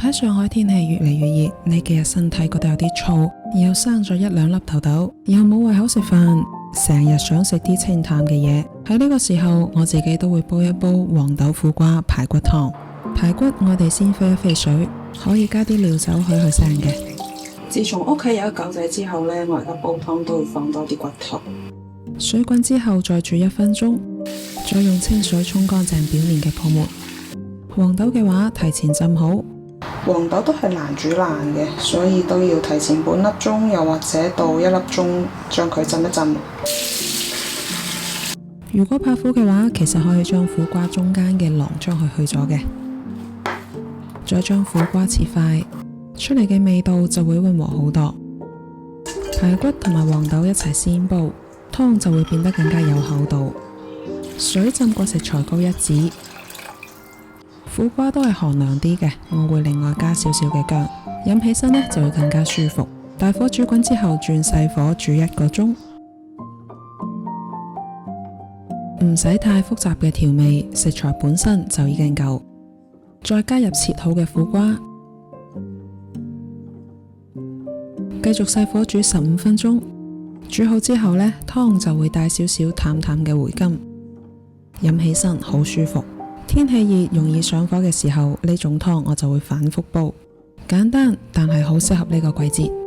排上海天氣越嚟越熱，呢幾日身體覺得有啲燥，又生咗一兩粒痘痘，又冇胃口食飯，成日想食啲清淡嘅嘢。喺呢個時候，我自己都會煲一煲黃豆苦瓜排骨湯。排骨我哋先飛一飛水，可以加啲料酒去腥嘅。自從屋企有咗狗仔之後呢，我而家煲湯都會放多啲骨頭。水滾之後再煮1分鐘，再用清水沖乾淨表面嘅泡沫。黃豆嘅話提前浸好。黃豆都係難煮爛嘅，所以都要提前半粒鐘，又或者到1粒鐘將佢浸一浸。如果怕苦嘅話，其實可以將苦瓜中間嘅囊將佢去咗嘅，再將苦瓜切塊，出嚟嘅味道就會溫和好多。排骨同埋黃豆一齊先煲，湯就會變得更加有厚度。水浸過食材膏1指。苦瓜都係寒涼啲嘅，我會另外加少少嘅薑，飲起身呢就會更加舒服。大火煮滾之後轉細火煮1個鐘，唔使太複雜嘅調味，食材本身就已經夠。再加入切好嘅苦瓜，繼續細火煮15分鐘。煮好之後呢，湯就會帶少少淡淡嘅回甘，飲起身好舒服。天氣熱容易上火嘅時候，呢種湯我就會反覆煲，簡單但係好適合呢個季節。